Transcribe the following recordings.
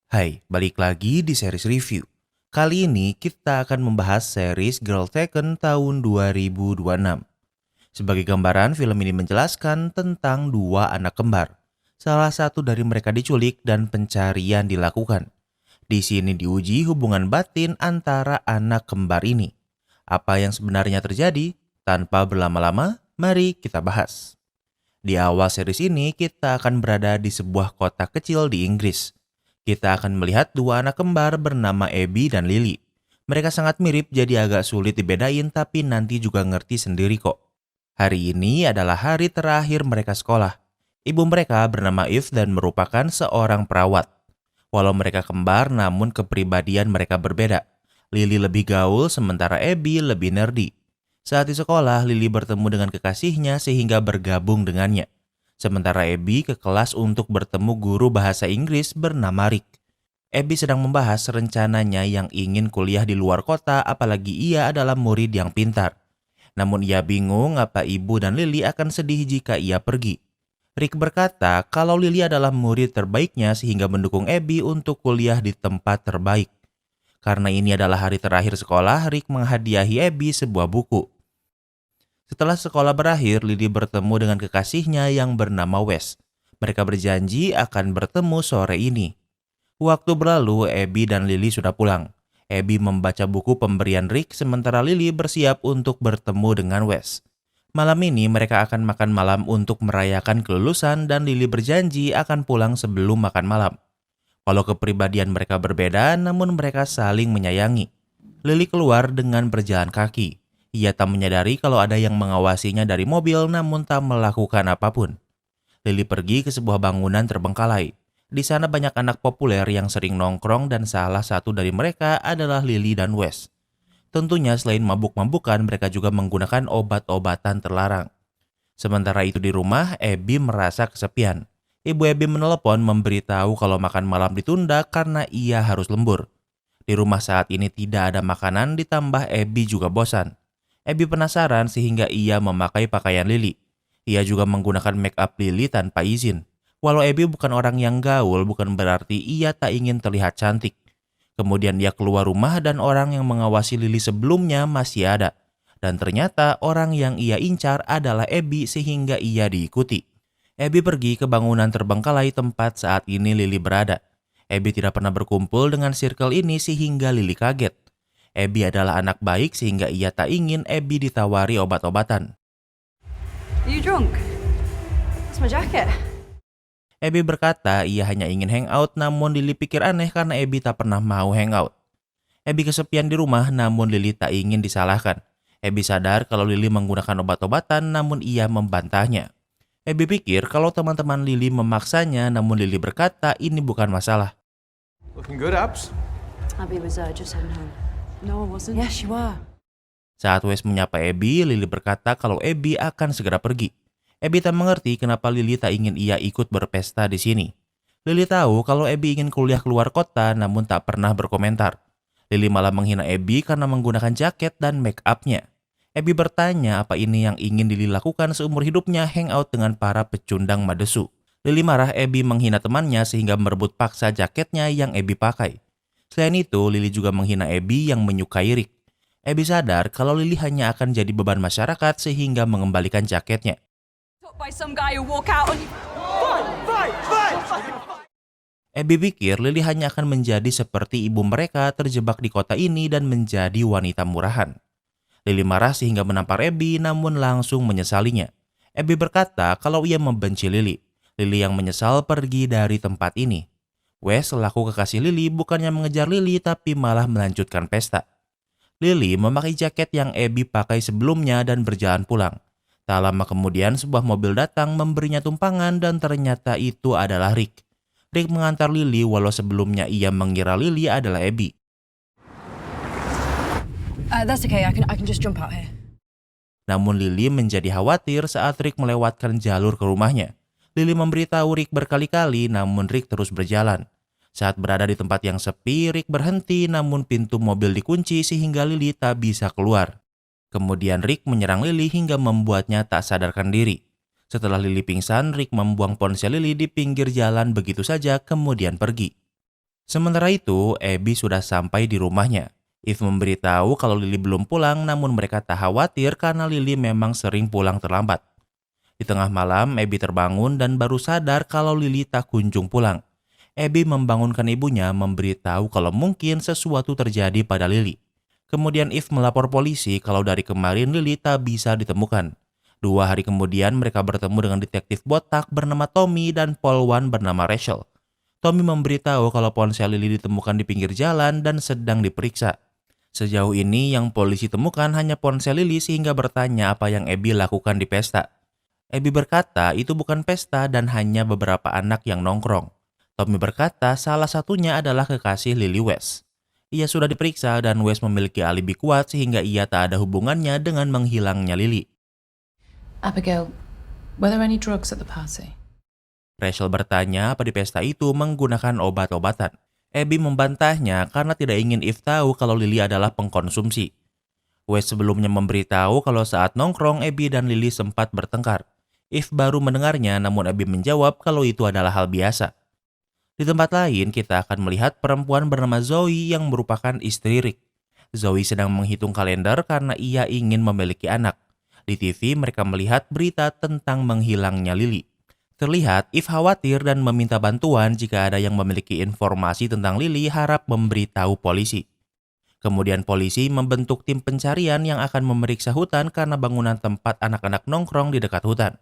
Hai, balik lagi di series review. Kali ini kita akan membahas series Girl Taken tahun 2026. Sebagai gambaran, film ini menjelaskan tentang dua anak kembar. Salah satu dari mereka diculik dan pencarian dilakukan. Di sini diuji hubungan batin antara anak kembar ini. Apa yang sebenarnya terjadi? Tanpa berlama-lama, mari kita bahas. Di awal series ini, kita akan berada di sebuah kota kecil di Inggris. Kita akan melihat dua anak kembar bernama Abby dan Lily. Mereka sangat mirip jadi agak sulit dibedain tapi nanti juga ngerti sendiri kok. Hari ini adalah hari terakhir mereka sekolah. Ibu mereka bernama Eve dan merupakan seorang perawat. Walau mereka kembar namun kepribadian mereka berbeda. Lily lebih gaul sementara Abby lebih nerdy. Saat di sekolah, Lily bertemu dengan kekasihnya sehingga bergabung dengannya. Sementara Abby ke kelas untuk bertemu guru bahasa Inggris bernama Rick. Abby sedang membahas rencananya yang ingin kuliah di luar kota apalagi ia adalah murid yang pintar. Namun ia bingung apa ibu dan Lily akan sedih jika ia pergi. Rick berkata kalau Lily adalah murid terbaiknya sehingga mendukung Abby untuk kuliah di tempat terbaik. Karena ini adalah hari terakhir sekolah, Rick menghadiahi Abby sebuah buku. Setelah sekolah berakhir, Lily bertemu dengan kekasihnya yang bernama Wes. Mereka berjanji akan bertemu sore ini. Waktu berlalu, Abby dan Lily sudah pulang. Abby membaca buku pemberian Rick sementara Lily bersiap untuk bertemu dengan Wes. Malam ini mereka akan makan malam untuk merayakan kelulusan dan Lily berjanji akan pulang sebelum makan malam. Walau kepribadian mereka berbeda, namun mereka saling menyayangi. Lily keluar dengan berjalan kaki. Ia tak menyadari kalau ada yang mengawasinya dari mobil namun tak melakukan apapun. Lily pergi ke sebuah bangunan terbengkalai. Di sana banyak anak populer yang sering nongkrong dan salah satu dari mereka adalah Lily dan Wes. Tentunya selain mabuk-mabukan mereka juga menggunakan obat-obatan terlarang. Sementara itu di rumah, Abby merasa kesepian. Ibu Abby menelepon memberitahu kalau makan malam ditunda karena ia harus lembur. Di rumah saat ini tidak ada makanan ditambah Abby juga bosan. Abby penasaran sehingga ia memakai pakaian Lily. Ia juga menggunakan make up Lily tanpa izin. Walau Abby bukan orang yang gaul, bukan berarti ia tak ingin terlihat cantik. Kemudian ia keluar rumah dan orang yang mengawasi Lily sebelumnya masih ada. Dan ternyata orang yang ia incar adalah Abby sehingga ia diikuti. Abby pergi ke bangunan terbengkalai tempat saat ini Lily berada. Abby tidak pernah berkumpul dengan circle ini sehingga Lily kaget. Abby adalah anak baik sehingga ia tak ingin Abby ditawari obat-obatan. Are you drunk? That's my jacket. Abby berkata ia hanya ingin hangout namun Lily pikir aneh karena Abby tak pernah mau hangout. Abby kesepian di rumah namun Lily tak ingin disalahkan. Abby sadar kalau Lily menggunakan obat-obatan namun ia membantahnya. Abby pikir kalau teman-teman Lily memaksanya namun Lily berkata ini bukan masalah. Looking good, Abs. Abby was just heading home. No, I wasn't. Yes, you were. Saat Wes menyapa Abby, Lily berkata kalau Abby akan segera pergi. Abby tak mengerti kenapa Lily tak ingin ia ikut berpesta di sini. Lily tahu kalau Abby ingin kuliah keluar kota namun tak pernah berkomentar. Lily malah menghina Abby karena menggunakan jaket dan make up-nya. Abby bertanya apa ini yang ingin Lily lakukan seumur hidupnya hangout dengan para pecundang madesu. Lily marah Abby menghina temannya sehingga merebut paksa jaketnya yang Abby pakai. Selain itu, Lily juga menghina Abby yang menyukai Rick. Abby sadar kalau Lily hanya akan jadi beban masyarakat sehingga mengembalikan jaketnya. By some guy who walk out on you. Abby pikir Lily hanya akan menjadi seperti ibu mereka terjebak di kota ini dan menjadi wanita murahan. Lily marah sehingga menampar Abby namun langsung menyesalinya. Abby berkata kalau ia membenci Lily. Lily yang menyesal pergi dari tempat ini. Wes selaku kekasih Lily bukannya mengejar Lily tapi malah melanjutkan pesta. Lily memakai jaket yang Abby pakai sebelumnya dan berjalan pulang. Tak lama kemudian sebuah mobil datang memberinya tumpangan dan ternyata itu adalah Rick. Rick mengantar Lily walau sebelumnya ia mengira Lily adalah Abby. That's okay. I can just jump out here. Namun Lily menjadi khawatir saat Rick melewatkan jalur ke rumahnya. Lily memberitahu Rick berkali-kali namun Rick terus berjalan. Saat berada di tempat yang sepi, Rick berhenti namun pintu mobil dikunci sehingga Lily tak bisa keluar. Kemudian Rick menyerang Lily hingga membuatnya tak sadarkan diri. Setelah Lily pingsan, Rick membuang ponsel Lily di pinggir jalan begitu saja kemudian pergi. Sementara itu, Abby sudah sampai di rumahnya. Eve memberitahu kalau Lily belum pulang, namun mereka tak khawatir karena Lily memang sering pulang terlambat. Di tengah malam, Abby terbangun dan baru sadar kalau Lily tak kunjung pulang. Abby membangunkan ibunya memberitahu kalau mungkin sesuatu terjadi pada Lily. Kemudian Eve melapor polisi kalau dari kemarin Lily tak bisa ditemukan. 2 hari kemudian mereka bertemu dengan detektif botak bernama Tommy dan polwan bernama Rachel. Tommy memberitahu kalau ponsel Lily ditemukan di pinggir jalan dan sedang diperiksa. Sejauh ini yang polisi temukan hanya ponsel Lily sehingga bertanya apa yang Abby lakukan di pesta. Abby berkata itu bukan pesta dan hanya beberapa anak yang nongkrong. Tommy berkata salah satunya adalah kekasih Lily, Wes. Ia sudah diperiksa dan Wes memiliki alibi kuat sehingga ia tak ada hubungannya dengan menghilangnya Lily. Abigail, were there any drugs at the party? Rachel bertanya apa di pesta itu menggunakan obat-obatan. Abby membantahnya karena tidak ingin Eve tahu kalau Lily adalah pengkonsumsi. Wes sebelumnya memberitahu kalau saat nongkrong Abby dan Lily sempat bertengkar. Eve baru mendengarnya namun Abby menjawab kalau itu adalah hal biasa. Di tempat lain kita akan melihat perempuan bernama Zoe yang merupakan istri Rick. Zoe sedang menghitung kalender karena ia ingin memiliki anak. Di TV mereka melihat berita tentang menghilangnya Lily. Terlihat Eve khawatir dan meminta bantuan jika ada yang memiliki informasi tentang Lily harap memberitahu polisi. Kemudian polisi membentuk tim pencarian yang akan memeriksa hutan karena bangunan tempat anak-anak nongkrong di dekat hutan.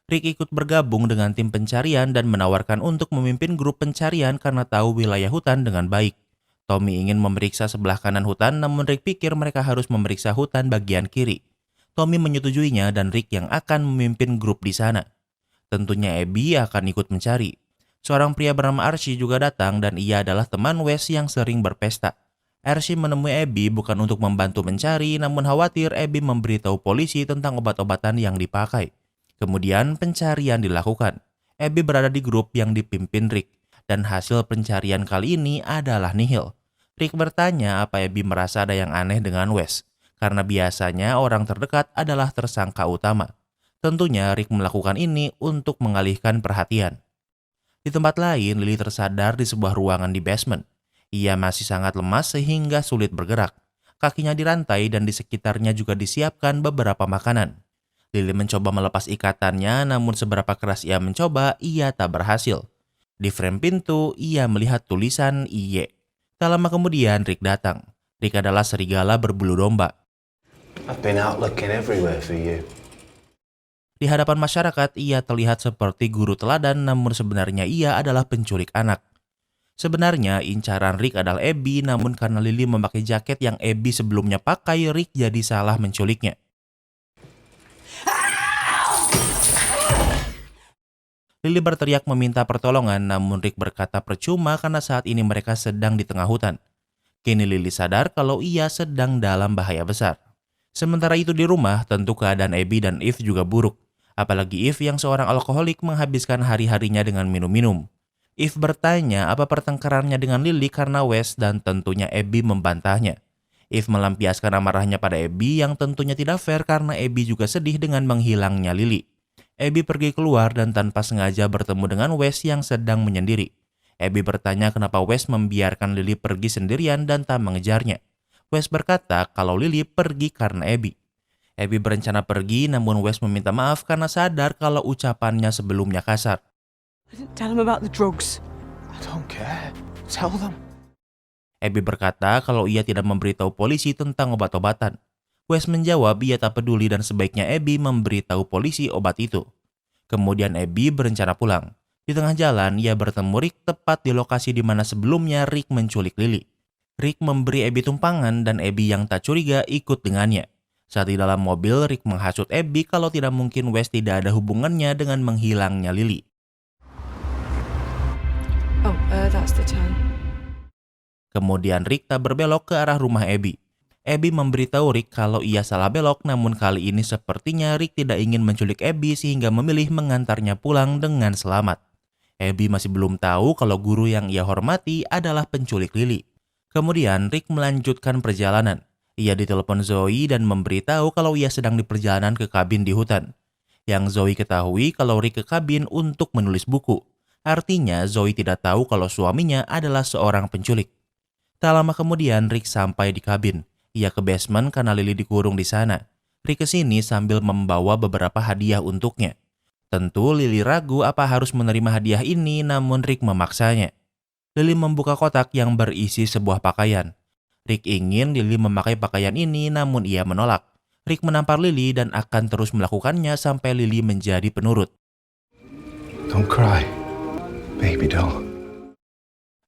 Rick ikut bergabung dengan tim pencarian dan menawarkan untuk memimpin grup pencarian karena tahu wilayah hutan dengan baik. Tommy ingin memeriksa sebelah kanan hutan namun Rick pikir mereka harus memeriksa hutan bagian kiri. Tommy menyetujuinya dan Rick yang akan memimpin grup di sana. Tentunya Abby akan ikut mencari. Seorang pria bernama Archie juga datang dan ia adalah teman Wes yang sering berpesta. Archie menemui Abby bukan untuk membantu mencari, namun khawatir Abby memberitahu polisi tentang obat-obatan yang dipakai. Kemudian pencarian dilakukan. Abby berada di grup yang dipimpin Rick, dan hasil pencarian kali ini adalah nihil. Rick bertanya apa Abby merasa ada yang aneh dengan Wes, karena biasanya orang terdekat adalah tersangka utama. Tentunya Rick melakukan ini untuk mengalihkan perhatian. Di tempat lain, Lily tersadar di sebuah ruangan di basement. Ia masih sangat lemas sehingga sulit bergerak. Kakinya dirantai dan di sekitarnya juga disiapkan beberapa makanan. Lily mencoba melepas ikatannya, namun seberapa keras ia mencoba, ia tak berhasil. Di frame pintu, ia melihat tulisan IY. Tak lama kemudian, Rick datang. Rick adalah serigala berbulu domba. I've been out looking everywhere for you. Di hadapan masyarakat, ia terlihat seperti guru teladan, namun sebenarnya ia adalah penculik anak. Sebenarnya, incaran Rick adalah Abby, namun karena Lily memakai jaket yang Abby sebelumnya pakai, Rick jadi salah menculiknya. Lily berteriak meminta pertolongan, namun Rick berkata percuma karena saat ini mereka sedang di tengah hutan. Kini Lily sadar kalau ia sedang dalam bahaya besar. Sementara itu di rumah, tentu keadaan Abby dan Eve juga buruk. Apalagi Eve yang seorang alkoholik menghabiskan hari-harinya dengan minum-minum. Eve bertanya apa pertengkarannya dengan Lily karena Wes dan tentunya Abby membantahnya. Eve melampiaskan amarahnya pada Abby yang tentunya tidak fair karena Abby juga sedih dengan menghilangnya Lily. Abby pergi keluar dan tanpa sengaja bertemu dengan Wes yang sedang menyendiri. Abby bertanya kenapa Wes membiarkan Lily pergi sendirian dan tak mengejarnya. Wes berkata kalau Lily pergi karena Abby. Abby berencana pergi namun Wes meminta maaf karena sadar kalau ucapannya sebelumnya kasar. I didn't tell him about the drugs. I don't care. Tell them. Abby berkata kalau ia tidak memberitahu polisi tentang obat-obatan. Wes menjawab ia tak peduli dan sebaiknya Abby memberitahu polisi obat itu. Kemudian Abby berencana pulang. Di tengah jalan, ia bertemu Rick tepat di lokasi di mana sebelumnya Rick menculik Lily. Rick memberi Abby tumpangan dan Abby yang tak curiga ikut dengannya. Saat di dalam mobil, Rick menghasut Abby kalau tidak mungkin Wes tidak ada hubungannya dengan menghilangnya Lily. Oh, that's the turn. Kemudian Rick tak berbelok ke arah rumah Abby. Abby memberitahu Rick kalau ia salah belok, namun kali ini sepertinya Rick tidak ingin menculik Abby sehingga memilih mengantarnya pulang dengan selamat. Abby masih belum tahu kalau guru yang ia hormati adalah penculik Lily. Kemudian Rick melanjutkan perjalanan. Ia ditelepon Zoe dan memberitahu kalau ia sedang di perjalanan ke kabin di hutan. Yang Zoe ketahui kalau Rick ke kabin untuk menulis buku. Artinya Zoe tidak tahu kalau suaminya adalah seorang penculik. Tak lama kemudian Rick sampai di kabin. Ia ke basement karena Lily dikurung di sana. Rick kesini sambil membawa beberapa hadiah untuknya. Tentu Lily ragu apa harus menerima hadiah ini, namun Rick memaksanya. Lily membuka kotak yang berisi sebuah pakaian. Rick ingin Lily memakai pakaian ini, namun ia menolak. Rick menampar Lily dan akan terus melakukannya sampai Lily menjadi penurut. Don't cry, baby doll.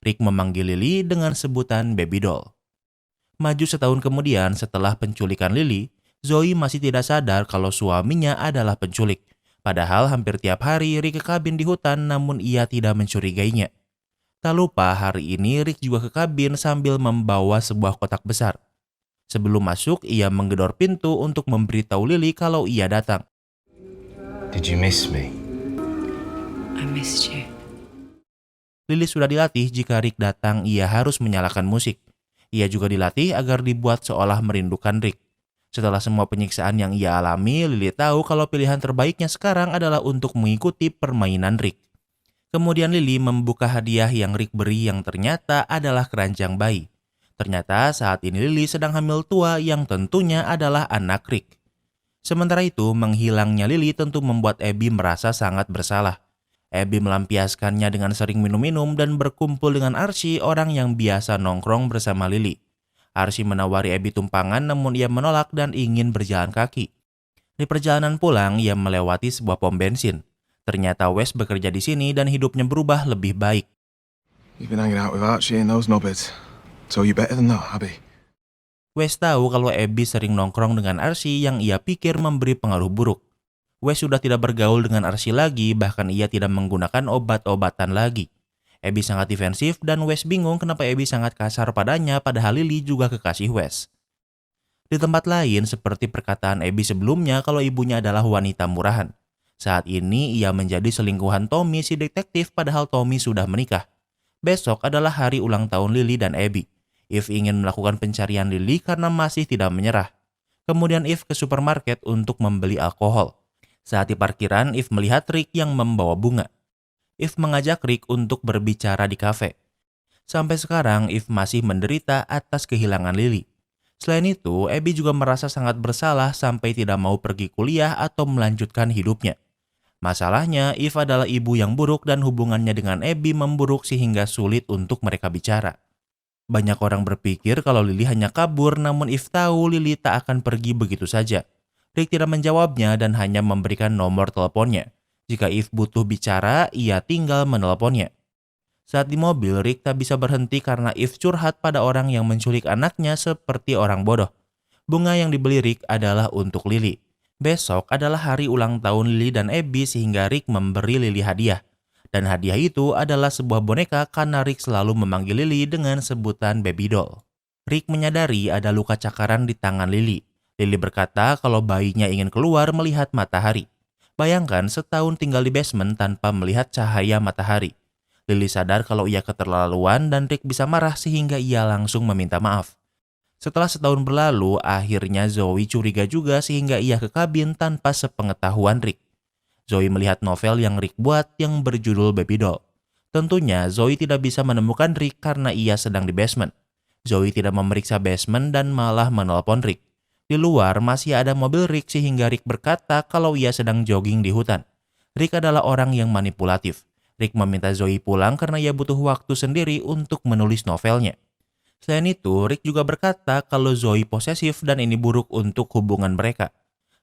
Rick memanggil Lily dengan sebutan baby doll. Maju setahun kemudian setelah penculikan Lily, Zoe masih tidak sadar kalau suaminya adalah penculik. Padahal hampir tiap hari Rick ke kabin di hutan, namun ia tidak mencurigainya. Tak lupa hari ini Rick juga ke kabin sambil membawa sebuah kotak besar. Sebelum masuk, ia menggedor pintu untuk memberitahu Lily kalau ia datang. Did you miss me? I missed you. Lily sudah dilatih jika Rick datang ia harus menyalakan musik. Ia juga dilatih agar dibuat seolah merindukan Rick. Setelah semua penyiksaan yang ia alami, Lily tahu kalau pilihan terbaiknya sekarang adalah untuk mengikuti permainan Rick. Kemudian Lily membuka hadiah yang Rick beri yang ternyata adalah keranjang bayi. Ternyata saat ini Lily sedang hamil tua yang tentunya adalah anak Rick. Sementara itu, menghilangnya Lily tentu membuat Abby merasa sangat bersalah. Abby melampiaskannya dengan sering minum-minum dan berkumpul dengan Archie, orang yang biasa nongkrong bersama Lily. Archie menawari Abby tumpangan namun ia menolak dan ingin berjalan kaki. Di perjalanan pulang, ia melewati sebuah pom bensin. Ternyata Wes bekerja di sini dan hidupnya berubah lebih baik. You've been hanging out with Archie and those knobheads. So you better than that, Abby. Wes tahu kalau Abby sering nongkrong dengan Archie yang ia pikir memberi pengaruh buruk. Wes sudah tidak bergaul dengan Archie lagi, bahkan ia tidak menggunakan obat-obatan lagi. Abby sangat defensif dan Wes bingung kenapa Abby sangat kasar padanya padahal Lily juga kekasih Wes. Di tempat lain, seperti perkataan Abby sebelumnya kalau ibunya adalah wanita murahan. Saat ini ia menjadi selingkuhan Tommy si detektif padahal Tommy sudah menikah. Besok adalah hari ulang tahun Lily dan Abby. Eve ingin melakukan pencarian Lily karena masih tidak menyerah. Kemudian Eve ke supermarket untuk membeli alkohol. Saat di parkiran, Eve melihat Rick yang membawa bunga. Eve mengajak Rick untuk berbicara di kafe. Sampai sekarang, Eve masih menderita atas kehilangan Lily. Selain itu, Abby juga merasa sangat bersalah sampai tidak mau pergi kuliah atau melanjutkan hidupnya. Masalahnya, Eve adalah ibu yang buruk dan hubungannya dengan Abby memburuk sehingga sulit untuk mereka bicara. Banyak orang berpikir kalau Lily hanya kabur, namun Eve tahu Lily tak akan pergi begitu saja. Rick tidak menjawabnya dan hanya memberikan nomor teleponnya. Jika Eve butuh bicara, ia tinggal menelponnya. Saat di mobil, Rick tak bisa berhenti karena Eve curhat pada orang yang menculik anaknya seperti orang bodoh. Bunga yang dibeli Rick adalah untuk Lily. Besok adalah hari ulang tahun Lily dan Abby sehingga Rick memberi Lily hadiah. Dan hadiah itu adalah sebuah boneka karena Rick selalu memanggil Lily dengan sebutan baby doll. Rick menyadari ada luka cakaran di tangan Lily. Lily berkata kalau bayinya ingin keluar melihat matahari. Bayangkan setahun tinggal di basement tanpa melihat cahaya matahari. Lily sadar kalau ia keterlaluan dan Rick bisa marah sehingga ia langsung meminta maaf. Setelah setahun berlalu, akhirnya Zoe curiga juga sehingga ia ke kabin tanpa sepengetahuan Rick. Zoe melihat novel yang Rick buat yang berjudul Baby Doll. Tentunya Zoe tidak bisa menemukan Rick karena ia sedang di basement. Zoe tidak memeriksa basement dan malah menelpon Rick. Di luar masih ada mobil Rick sehingga Rick berkata kalau ia sedang jogging di hutan. Rick adalah orang yang manipulatif. Rick meminta Zoe pulang karena ia butuh waktu sendiri untuk menulis novelnya. Selain itu, Rick juga berkata kalau Zoe posesif dan ini buruk untuk hubungan mereka.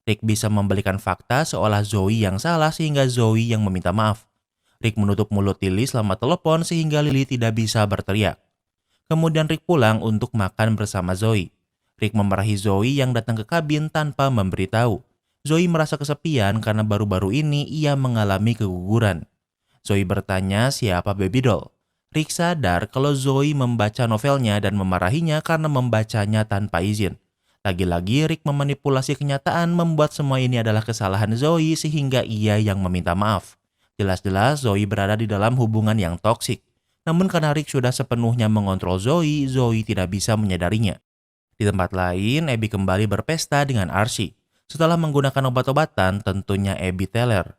Rick bisa membalikan fakta seolah Zoe yang salah sehingga Zoe yang meminta maaf. Rick menutup mulut Lily selama telepon sehingga Lily tidak bisa berteriak. Kemudian Rick pulang untuk makan bersama Zoe. Rick memarahi Zoe yang datang ke kabin tanpa memberitahu. Zoe merasa kesepian karena baru-baru ini ia mengalami keguguran. Zoe bertanya siapa baby doll. Rick sadar kalau Zoe membaca novelnya dan memarahinya karena membacanya tanpa izin. Lagi-lagi Rick memanipulasi kenyataan membuat semua ini adalah kesalahan Zoe sehingga ia yang meminta maaf. Jelas-jelas Zoe berada di dalam hubungan yang toksik. Namun karena Rick sudah sepenuhnya mengontrol Zoe, Zoe tidak bisa menyadarinya. Di tempat lain, Abby kembali berpesta dengan Archie. Setelah menggunakan obat-obatan, tentunya Abby teler.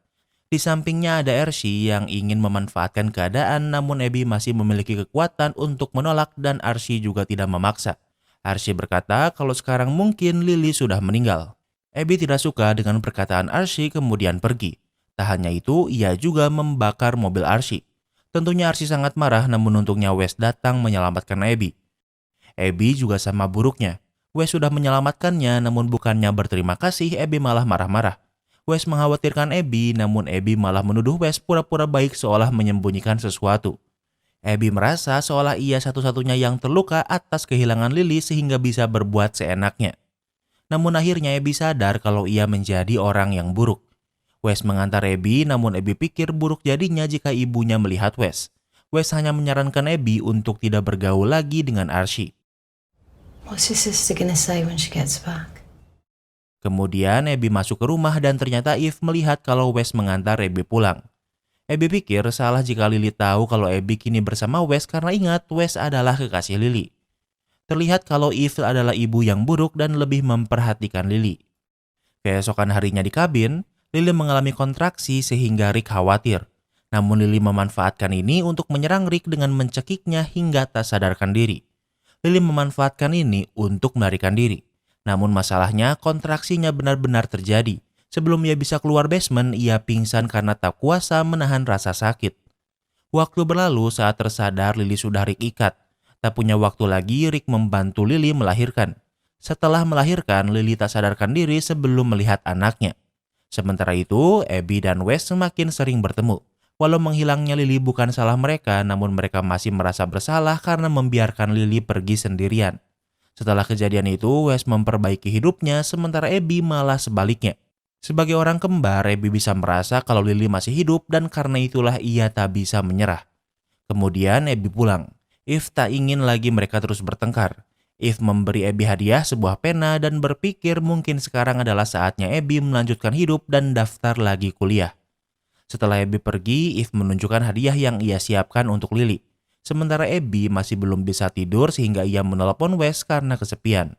Di sampingnya ada Archie yang ingin memanfaatkan keadaan, namun Abby masih memiliki kekuatan untuk menolak dan Archie juga tidak memaksa. Archie berkata kalau sekarang mungkin Lily sudah meninggal. Abby tidak suka dengan perkataan Archie kemudian pergi. Tak hanya itu, ia juga membakar mobil Archie. Tentunya Archie sangat marah, namun untungnya Wes datang menyelamatkan Abby. Abby juga sama buruknya. Wes sudah menyelamatkannya, namun bukannya berterima kasih, Abby malah marah-marah. Wes mengkhawatirkan Abby, namun Abby malah menuduh Wes pura-pura baik seolah menyembunyikan sesuatu. Abby merasa seolah ia satu-satunya yang terluka atas kehilangan Lily sehingga bisa berbuat seenaknya. Namun akhirnya Abby sadar kalau ia menjadi orang yang buruk. Wes mengantar Abby, namun Abby pikir buruk jadinya jika ibunya melihat Wes. Wes hanya menyarankan Abby untuk tidak bergaul lagi dengan Archie. What's your sister gonna say when she gets back? Kemudian Abby masuk ke rumah dan ternyata Eve melihat kalau Wes mengantar Abby pulang. Abby pikir salah jika Lily tahu kalau Abby kini bersama Wes karena ingat Wes adalah kekasih Lily. Terlihat kalau Eve adalah ibu yang buruk dan lebih memperhatikan Lily. Keesokan harinya di kabin, Lily mengalami kontraksi sehingga Rick khawatir. Namun Lily memanfaatkan ini untuk menyerang Rick dengan mencekiknya hingga tak sadarkan diri. Lily memanfaatkan ini untuk melarikan diri. Namun masalahnya kontraksinya benar-benar terjadi. Sebelum ia bisa keluar basement, ia pingsan karena tak kuasa menahan rasa sakit. Waktu berlalu saat tersadar Lily sudah Rick ikat. Tak punya waktu lagi, Rick membantu Lily melahirkan. Setelah melahirkan, Lily tak sadarkan diri sebelum melihat anaknya. Sementara itu, Abby dan Wes semakin sering bertemu. Walau menghilangnya Lily bukan salah mereka, namun mereka masih merasa bersalah karena membiarkan Lily pergi sendirian. Setelah kejadian itu, Wes memperbaiki hidupnya, sementara Abby malah sebaliknya. Sebagai orang kembar, Abby bisa merasa kalau Lily masih hidup dan karena itulah ia tak bisa menyerah. Kemudian Abby pulang. Eve tak ingin lagi mereka terus bertengkar. Eve memberi Abby hadiah sebuah pena dan berpikir mungkin sekarang adalah saatnya Abby melanjutkan hidup dan daftar lagi kuliah. Setelah Abby pergi, Eve menunjukkan hadiah yang ia siapkan untuk Lily. Sementara Abby masih belum bisa tidur sehingga ia menelepon Wes karena kesepian.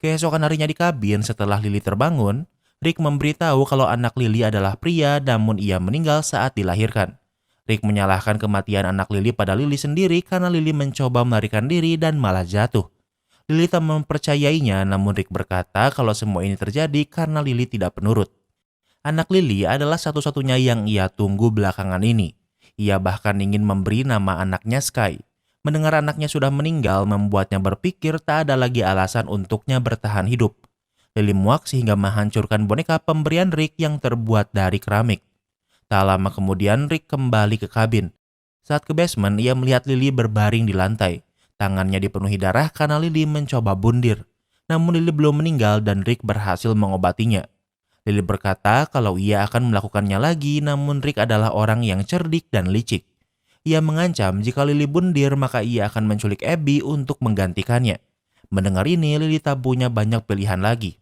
Keesokan harinya di kabin setelah Lily terbangun, Rick memberitahu kalau anak Lily adalah pria namun ia meninggal saat dilahirkan. Rick menyalahkan kematian anak Lily pada Lily sendiri karena Lily mencoba melarikan diri dan malah jatuh. Lily tak mempercayainya, namun Rick berkata kalau semua ini terjadi karena Lily tidak penurut. Anak Lily adalah satu-satunya yang ia tunggu belakangan ini. Ia bahkan ingin memberi nama anaknya Sky. Mendengar anaknya sudah meninggal membuatnya berpikir tak ada lagi alasan untuknya bertahan hidup. Lily muak sehingga menghancurkan boneka pemberian Rick yang terbuat dari keramik. Tak lama kemudian Rick kembali ke kabin. Saat ke basement, ia melihat Lily berbaring di lantai. Tangannya dipenuhi darah karena Lily mencoba bundir. Namun Lily belum meninggal dan Rick berhasil mengobatinya. Lily berkata kalau ia akan melakukannya lagi, namun Rick adalah orang yang cerdik dan licik. Ia mengancam jika Lily bundir maka ia akan menculik Abby untuk menggantikannya. Mendengar ini, Lily tak punya banyak pilihan lagi.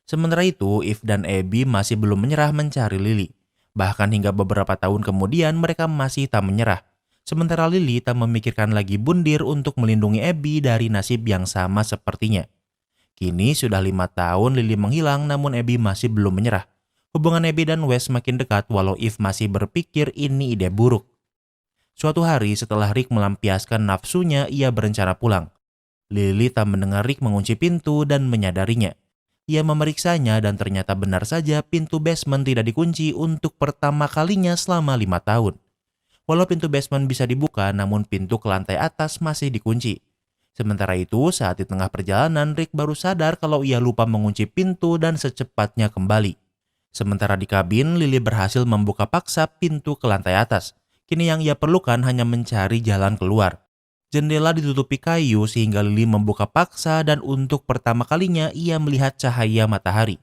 Sementara itu, Eve dan Abby masih belum menyerah mencari Lily. Bahkan hingga beberapa tahun kemudian mereka masih tak menyerah. Sementara Lily tak memikirkan lagi bundir untuk melindungi Abby dari nasib yang sama sepertinya. Kini sudah 5 tahun Lily menghilang namun Abby masih belum menyerah. Hubungan Abby dan Wes makin dekat walau Eve masih berpikir ini ide buruk. Suatu hari setelah Rick melampiaskan nafsunya, ia berencana pulang. Lily tak mendengar Rick mengunci pintu dan menyadarinya. Ia memeriksanya dan ternyata benar saja pintu basement tidak dikunci untuk pertama kalinya selama 5 tahun. Walau pintu basement bisa dibuka namun pintu ke lantai atas masih dikunci. Sementara itu, saat di tengah perjalanan, Rick baru sadar kalau ia lupa mengunci pintu dan secepatnya kembali. Sementara di kabin, Lily berhasil membuka paksa pintu ke lantai atas. Kini yang ia perlukan hanya mencari jalan keluar. Jendela ditutupi kayu sehingga Lily membuka paksa dan untuk pertama kalinya ia melihat cahaya matahari.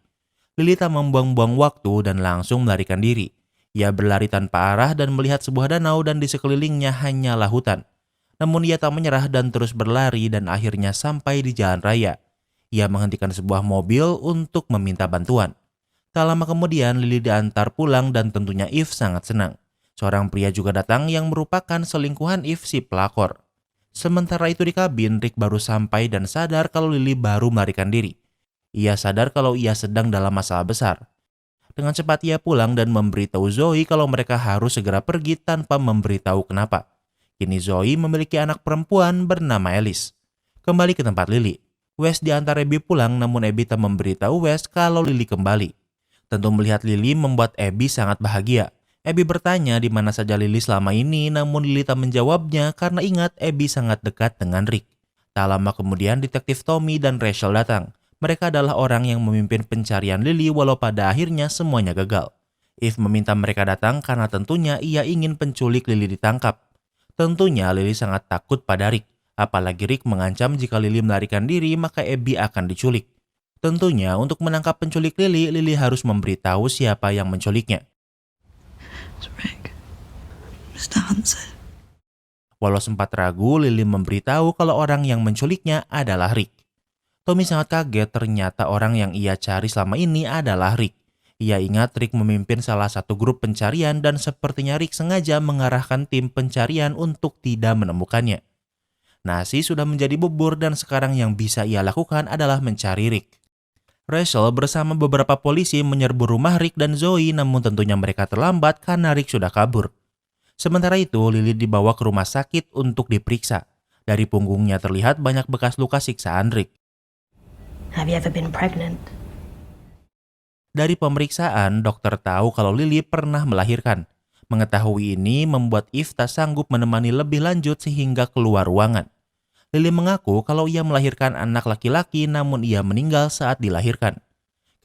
Lily tak membuang-buang waktu dan langsung melarikan diri. Ia berlari tanpa arah dan melihat sebuah danau dan di sekelilingnya hanyalah hutan. Namun ia tak menyerah dan terus berlari dan akhirnya sampai di jalan raya. Ia menghentikan sebuah mobil untuk meminta bantuan. Tak lama kemudian Lily diantar pulang dan tentunya Eve sangat senang. Seorang pria juga datang yang merupakan selingkuhan Eve si pelakor. Sementara itu di kabin, Rick baru sampai dan sadar kalau Lily baru melarikan diri. Ia sadar kalau ia sedang dalam masalah besar. Dengan cepat ia pulang dan memberitahu Zoe kalau mereka harus segera pergi tanpa memberitahu kenapa. Kini Zoe memiliki anak perempuan bernama Alice. Kembali ke tempat Lily. Wes diantar Abby pulang, namun Abby tak memberitahu Wes kalau Lily kembali. Tentu melihat Lily membuat Abby sangat bahagia. Abby bertanya di mana saja Lily selama ini, namun Lily tak menjawabnya karena ingat Abby sangat dekat dengan Rick. Tak lama kemudian detektif Tommy dan Rachel datang. Mereka adalah orang yang memimpin pencarian Lily walau pada akhirnya semuanya gagal. Eve meminta mereka datang karena tentunya ia ingin penculik Lily ditangkap. Tentunya Lily sangat takut pada Rick. Apalagi Rick mengancam jika Lily melarikan diri maka Abby akan diculik. Tentunya untuk menangkap penculik Lily, Lily harus memberitahu siapa yang menculiknya. It's Rick. Mr. Hansen. Walau sempat ragu, Lily memberitahu kalau orang yang menculiknya adalah Rick. Tommy sangat kaget ternyata orang yang ia cari selama ini adalah Rick. Ia ingat Rick memimpin salah satu grup pencarian dan sepertinya Rick sengaja mengarahkan tim pencarian untuk tidak menemukannya. Nasi sudah menjadi bubur dan sekarang yang bisa ia lakukan adalah mencari Rick. Rachel bersama beberapa polisi menyerbu rumah Rick dan Zoe, namun tentunya mereka terlambat karena Rick sudah kabur. Sementara itu, Lily dibawa ke rumah sakit untuk diperiksa. Dari punggungnya terlihat banyak bekas luka siksaan Rick. Have you ever been pregnant? Dari pemeriksaan, dokter tahu kalau Lily pernah melahirkan. Mengetahui ini membuat Eve tak sanggup menemani lebih lanjut sehingga keluar ruangan. Lily mengaku kalau ia melahirkan anak laki-laki namun ia meninggal saat dilahirkan.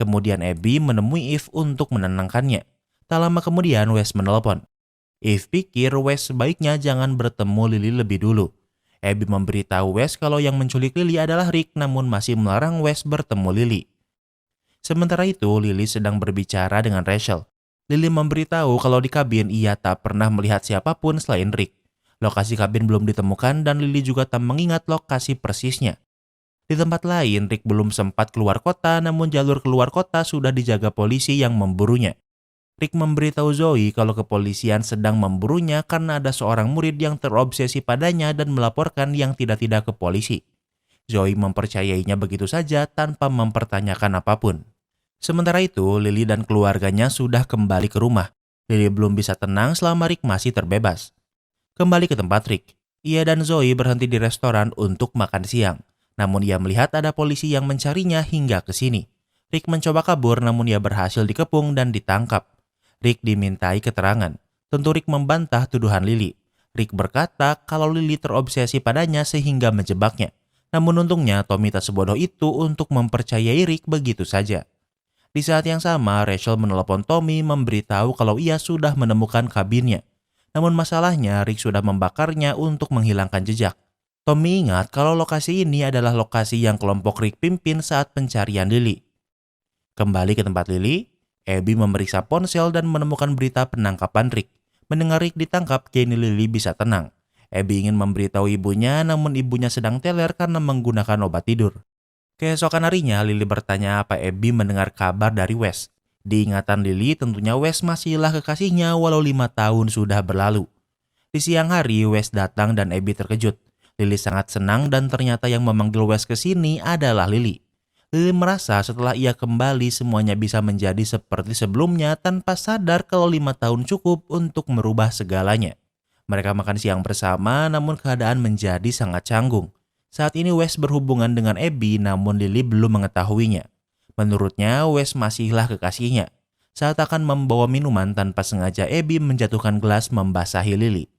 Kemudian Abby menemui Eve untuk menenangkannya. Tak lama kemudian Wes menelpon. Eve pikir Wes sebaiknya jangan bertemu Lily lebih dulu. Abby memberitahu Wes kalau yang menculik Lily adalah Rick namun masih melarang Wes bertemu Lily. Sementara itu, Lily sedang berbicara dengan Rachel. Lily memberitahu kalau di kabin ia tak pernah melihat siapapun selain Rick. Lokasi kabin belum ditemukan dan Lily juga tak mengingat lokasi persisnya. Di tempat lain, Rick belum sempat keluar kota namun jalur keluar kota sudah dijaga polisi yang memburunya. Rick memberitahu Zoe kalau kepolisian sedang memburunya karena ada seorang murid yang terobsesi padanya dan melaporkan yang tidak-tidak ke polisi. Zoe mempercayainya begitu saja tanpa mempertanyakan apapun. Sementara itu, Lily dan keluarganya sudah kembali ke rumah. Lily belum bisa tenang selama Rick masih terbebas. Kembali ke tempat Rick, ia dan Zoe berhenti di restoran untuk makan siang. Namun ia melihat ada polisi yang mencarinya hingga ke sini. Rick mencoba kabur namun ia berhasil dikepung dan ditangkap. Rick dimintai keterangan. Tentu Rick membantah tuduhan Lily. Rick berkata kalau Lily terobsesi padanya sehingga menjebaknya. Namun untungnya Tommy tak sebodoh itu untuk mempercayai Rick begitu saja. Di saat yang sama, Rachel menelepon Tommy memberitahu kalau ia sudah menemukan kabinnya. Namun masalahnya Rick sudah membakarnya untuk menghilangkan jejak. Tommy ingat kalau lokasi ini adalah lokasi yang kelompok Rick pimpin saat pencarian Lily. Kembali ke tempat Lily, Abby memeriksa ponsel dan menemukan berita penangkapan Rick. Mendengar Rick ditangkap, kini Lily bisa tenang. Abby ingin memberitahu ibunya, namun ibunya sedang teler karena menggunakan obat tidur. Keesokan harinya, Lily bertanya apa Abby mendengar kabar dari Wes. Di ingatan Lily, tentunya Wes masihlah kekasihnya walau 5 tahun sudah berlalu. Di siang hari, Wes datang dan Abby terkejut. Lily sangat senang dan ternyata yang memanggil Wes ke sini adalah Lily. Lily merasa setelah ia kembali semuanya bisa menjadi seperti sebelumnya tanpa sadar kalau 5 tahun cukup untuk merubah segalanya. Mereka makan siang bersama namun keadaan menjadi sangat canggung. Saat ini Wes berhubungan dengan Abby namun Lily belum mengetahuinya. Menurutnya Wes masihlah kekasihnya. Saat akan membawa minuman tanpa sengaja Abby menjatuhkan gelas membasahi Lily.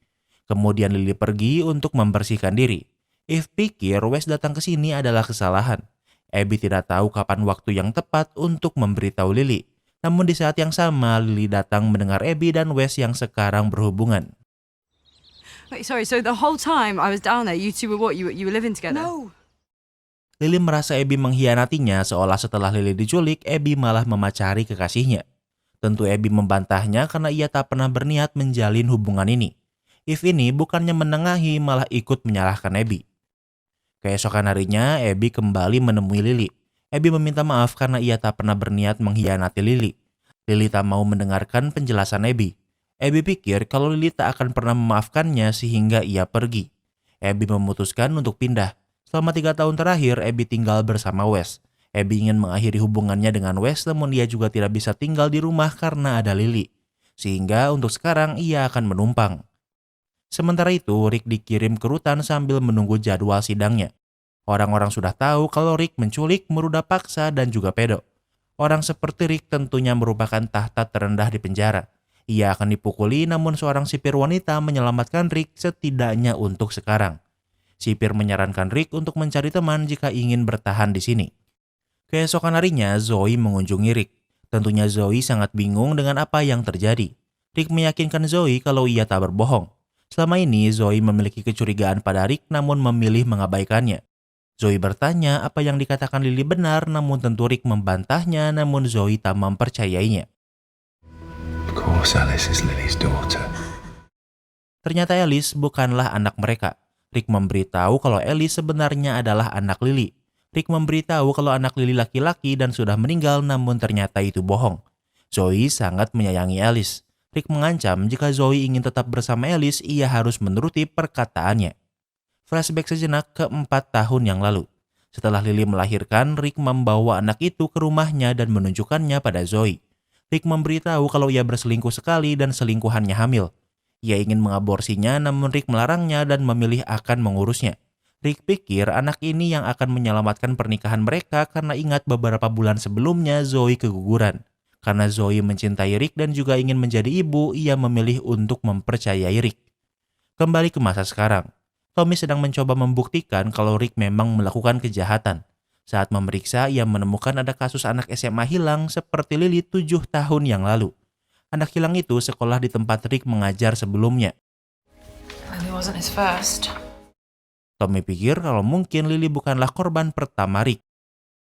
Kemudian Lily pergi untuk membersihkan diri. Eve pikir Wes datang ke sini adalah kesalahan. Abby tidak tahu kapan waktu yang tepat untuk memberitahu Lily. Namun di saat yang sama, Lily datang mendengar Abby dan Wes yang sekarang berhubungan. Wait, sorry, so the whole time I was down there, you two were what? You were living together? No. Lily merasa Abby mengkhianatinya seolah setelah Lily diculik, Abby malah memacari kekasihnya. Tentu Abby membantahnya karena ia tak pernah berniat menjalin hubungan ini. Eve ini bukannya menengahi malah ikut menyalahkan Abby. Keesokan harinya, Abby kembali menemui Lily. Abby meminta maaf karena ia tak pernah berniat mengkhianati Lily. Lily tak mau mendengarkan penjelasan Abby. Abby pikir kalau Lily tak akan pernah memaafkannya sehingga ia pergi. Abby memutuskan untuk pindah. Selama 3 tahun terakhir, Abby tinggal bersama Wes. Abby ingin mengakhiri hubungannya dengan Wes, namun ia juga tidak bisa tinggal di rumah karena ada Lily. Sehingga untuk sekarang ia akan menumpang. Sementara itu, Rick dikirim ke rutan sambil menunggu jadwal sidangnya. Orang-orang sudah tahu kalau Rick menculik, meruda paksa, dan juga pedo. Orang seperti Rick tentunya merupakan tahta terendah di penjara. Ia akan dipukuli, namun seorang sipir wanita menyelamatkan Rick setidaknya untuk sekarang. Sipir menyarankan Rick untuk mencari teman jika ingin bertahan di sini. Keesokan harinya, Zoe mengunjungi Rick. Tentunya Zoe sangat bingung dengan apa yang terjadi. Rick meyakinkan Zoe kalau ia tak berbohong. Selama ini, Zoe memiliki kecurigaan pada Rick namun memilih mengabaikannya. Zoe bertanya apa yang dikatakan Lily benar, namun tentu Rick membantahnya, namun Zoe tak mempercayainya. Of course Alice is Lily's daughter. Ternyata Alice bukanlah anak mereka. Rick memberitahu kalau Alice sebenarnya adalah anak Lily. Rick memberitahu kalau anak Lily laki-laki dan sudah meninggal, namun ternyata itu bohong. Zoe sangat menyayangi Alice. Rick mengancam jika Zoe ingin tetap bersama Alice, ia harus menuruti perkataannya. Flashback sejenak ke 4 tahun yang lalu. Setelah Lily melahirkan, Rick membawa anak itu ke rumahnya dan menunjukkannya pada Zoe. Rick memberitahu kalau ia berselingkuh sekali dan selingkuhannya hamil. Ia ingin mengaborsinya, namun Rick melarangnya dan memilih akan mengurusnya. Rick pikir anak ini yang akan menyelamatkan pernikahan mereka karena ingat beberapa bulan sebelumnya Zoe keguguran. Karena Zoe mencintai Rick dan juga ingin menjadi ibu, ia memilih untuk mempercayai Rick. Kembali ke masa sekarang. Tommy sedang mencoba membuktikan kalau Rick memang melakukan kejahatan. Saat memeriksa, ia menemukan ada kasus anak SMA hilang seperti Lily 7 tahun yang lalu. Anak hilang itu sekolah di tempat Rick mengajar sebelumnya. Lily wasn't his first. Tommy pikir kalau mungkin Lily bukanlah korban pertama Rick.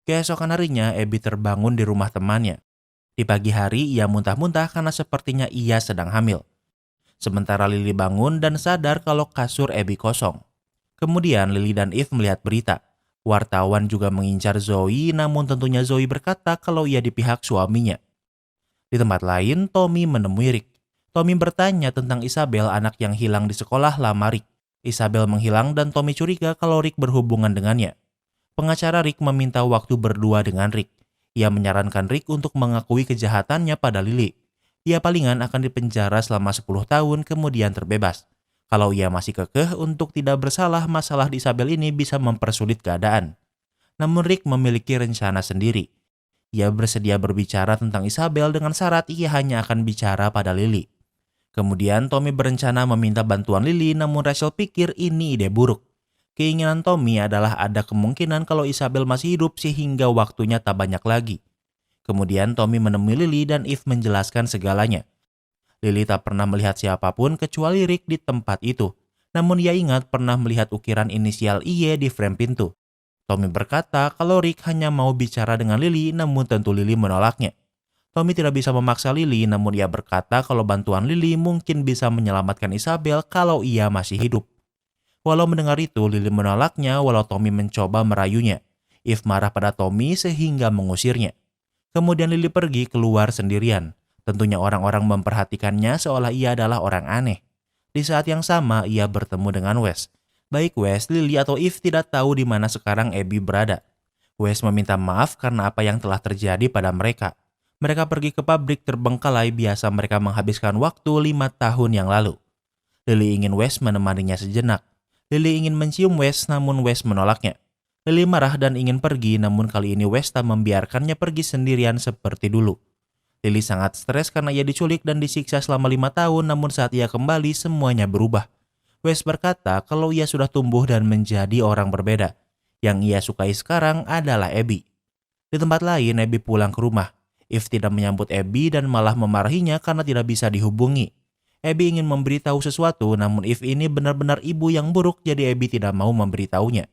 Keesokan harinya, Abby terbangun di rumah temannya. Di pagi hari, ia muntah-muntah karena sepertinya ia sedang hamil. Sementara Lily bangun dan sadar kalau kasur Abby kosong. Kemudian Lily dan Eve melihat berita. Wartawan juga mengincar Zoe, namun tentunya Zoe berkata kalau ia di pihak suaminya. Di tempat lain, Tommy menemui Rick. Tommy bertanya tentang Isabel, anak yang hilang di sekolah lama Rick. Isabel menghilang dan Tommy curiga kalau Rick berhubungan dengannya. Pengacara Rick meminta waktu berdua dengan Rick. Ia menyarankan Rick untuk mengakui kejahatannya pada Lily. Ia palingan akan dipenjara selama 10 tahun kemudian terbebas. Kalau ia masih kekeh untuk tidak bersalah, masalah di Isabel ini bisa mempersulit keadaan. Namun Rick memiliki rencana sendiri. Ia bersedia berbicara tentang Isabel dengan syarat ia hanya akan bicara pada Lily. Kemudian Tommy berencana meminta bantuan Lily, namun Rachel pikir ini ide buruk. Keinginan Tommy adalah ada kemungkinan kalau Isabel masih hidup sehingga waktunya tak banyak lagi. Kemudian Tommy menemui Lily dan Eve menjelaskan segalanya. Lily tak pernah melihat siapapun kecuali Rick di tempat itu. Namun ia ingat pernah melihat ukiran inisial IY di frame pintu. Tommy berkata kalau Rick hanya mau bicara dengan Lily, namun tentu Lily menolaknya. Tommy tidak bisa memaksa Lily, namun ia berkata kalau bantuan Lily mungkin bisa menyelamatkan Isabel kalau ia masih hidup. Walau mendengar itu, Lily menolaknya walau Tommy mencoba merayunya. Eve marah pada Tommy sehingga mengusirnya. Kemudian Lily pergi keluar sendirian. Tentunya orang-orang memperhatikannya seolah ia adalah orang aneh. Di saat yang sama, ia bertemu dengan Wes. Baik Wes, Lily atau Eve tidak tahu di mana sekarang Abby berada. Wes meminta maaf karena apa yang telah terjadi pada mereka. Mereka pergi ke pabrik terbengkalai biasa mereka menghabiskan waktu 5 tahun yang lalu. Lily ingin Wes menemaninya sejenak. Lily ingin mencium Wes, namun Wes menolaknya. Lily marah dan ingin pergi, namun kali ini Wes tak membiarkannya pergi sendirian seperti dulu. Lily sangat stres karena ia diculik dan disiksa selama 5 tahun, namun saat ia kembali semuanya berubah. Wes berkata kalau ia sudah tumbuh dan menjadi orang berbeda. Yang ia sukai sekarang adalah Abby. Di tempat lain, Abby pulang ke rumah. Eve tidak menyambut Abby dan malah memarahinya karena tidak bisa dihubungi. Abby ingin memberitahu sesuatu, namun Eve ini benar-benar ibu yang buruk, jadi Abby tidak mau memberitahunya.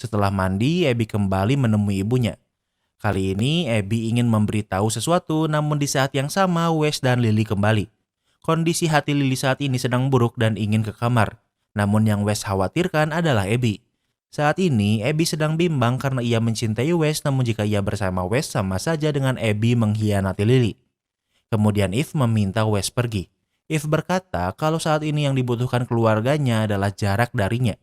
Setelah mandi, Abby kembali menemui ibunya. Kali ini, Abby ingin memberitahu sesuatu, namun di saat yang sama, Wes dan Lily kembali. Kondisi hati Lily saat ini sedang buruk dan ingin ke kamar. Namun yang Wes khawatirkan adalah Abby. Saat ini, Abby sedang bimbang karena ia mencintai Wes, namun jika ia bersama Wes sama saja dengan Abby mengkhianati Lily. Kemudian Eve meminta Wes pergi. Eve berkata kalau saat ini yang dibutuhkan keluarganya adalah jarak darinya.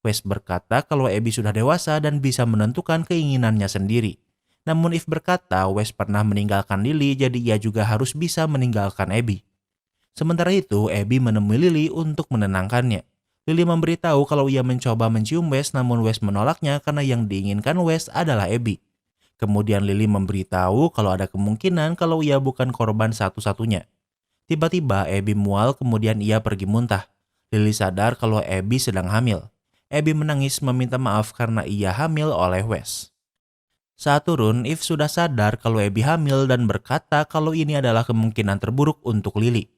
Wes berkata kalau Abby sudah dewasa dan bisa menentukan keinginannya sendiri. Namun Eve berkata Wes pernah meninggalkan Lily, jadi ia juga harus bisa meninggalkan Abby. Sementara itu, Abby menemui Lily untuk menenangkannya. Lily memberitahu kalau ia mencoba mencium Wes, namun Wes menolaknya karena yang diinginkan Wes adalah Abby. Kemudian Lily memberitahu kalau ada kemungkinan kalau ia bukan korban satu-satunya. Tiba-tiba Abby mual, kemudian ia pergi muntah. Lily sadar kalau Abby sedang hamil. Abby menangis meminta maaf karena ia hamil oleh Wes. Saat turun, Eve sudah sadar kalau Abby hamil dan berkata kalau ini adalah kemungkinan terburuk untuk Lily.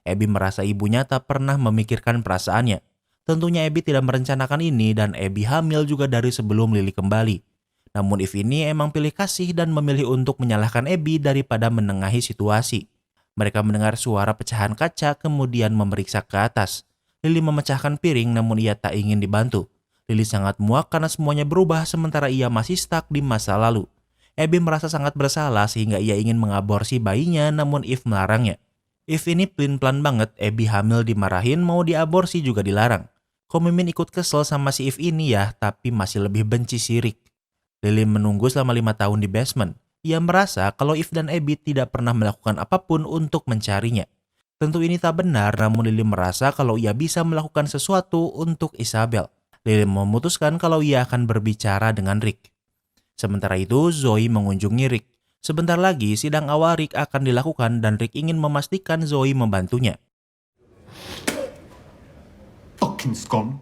Abby merasa ibunya tak pernah memikirkan perasaannya. Tentunya Abby tidak merencanakan ini dan Abby hamil juga dari sebelum Lily kembali. Namun Eve ini emang pilih kasih dan memilih untuk menyalahkan Abby daripada menengahi situasi. Mereka mendengar suara pecahan kaca kemudian memeriksa ke atas. Lily memecahkan piring namun ia tak ingin dibantu. Lily sangat muak karena semuanya berubah sementara ia masih stuck di masa lalu. Abby merasa sangat bersalah sehingga ia ingin mengaborsi bayinya namun Eve melarangnya. Eve ini pelin-pelan banget, Abby hamil dimarahin, mau diaborsi juga dilarang. Kok Mimin ikut kesel sama si Eve ini ya, tapi masih lebih benci si Rick. Lily menunggu selama 5 tahun di basement. Ia merasa kalau Eve dan Abby tidak pernah melakukan apapun untuk mencarinya. Tentu ini tak benar, namun Lily merasa kalau ia bisa melakukan sesuatu untuk Isabel. Lily memutuskan kalau ia akan berbicara dengan Rick. Sementara itu, Zoe mengunjungi Rick. Sebentar lagi, sidang awal Rick akan dilakukan dan Rick ingin memastikan Zoe membantunya. Fucking scum.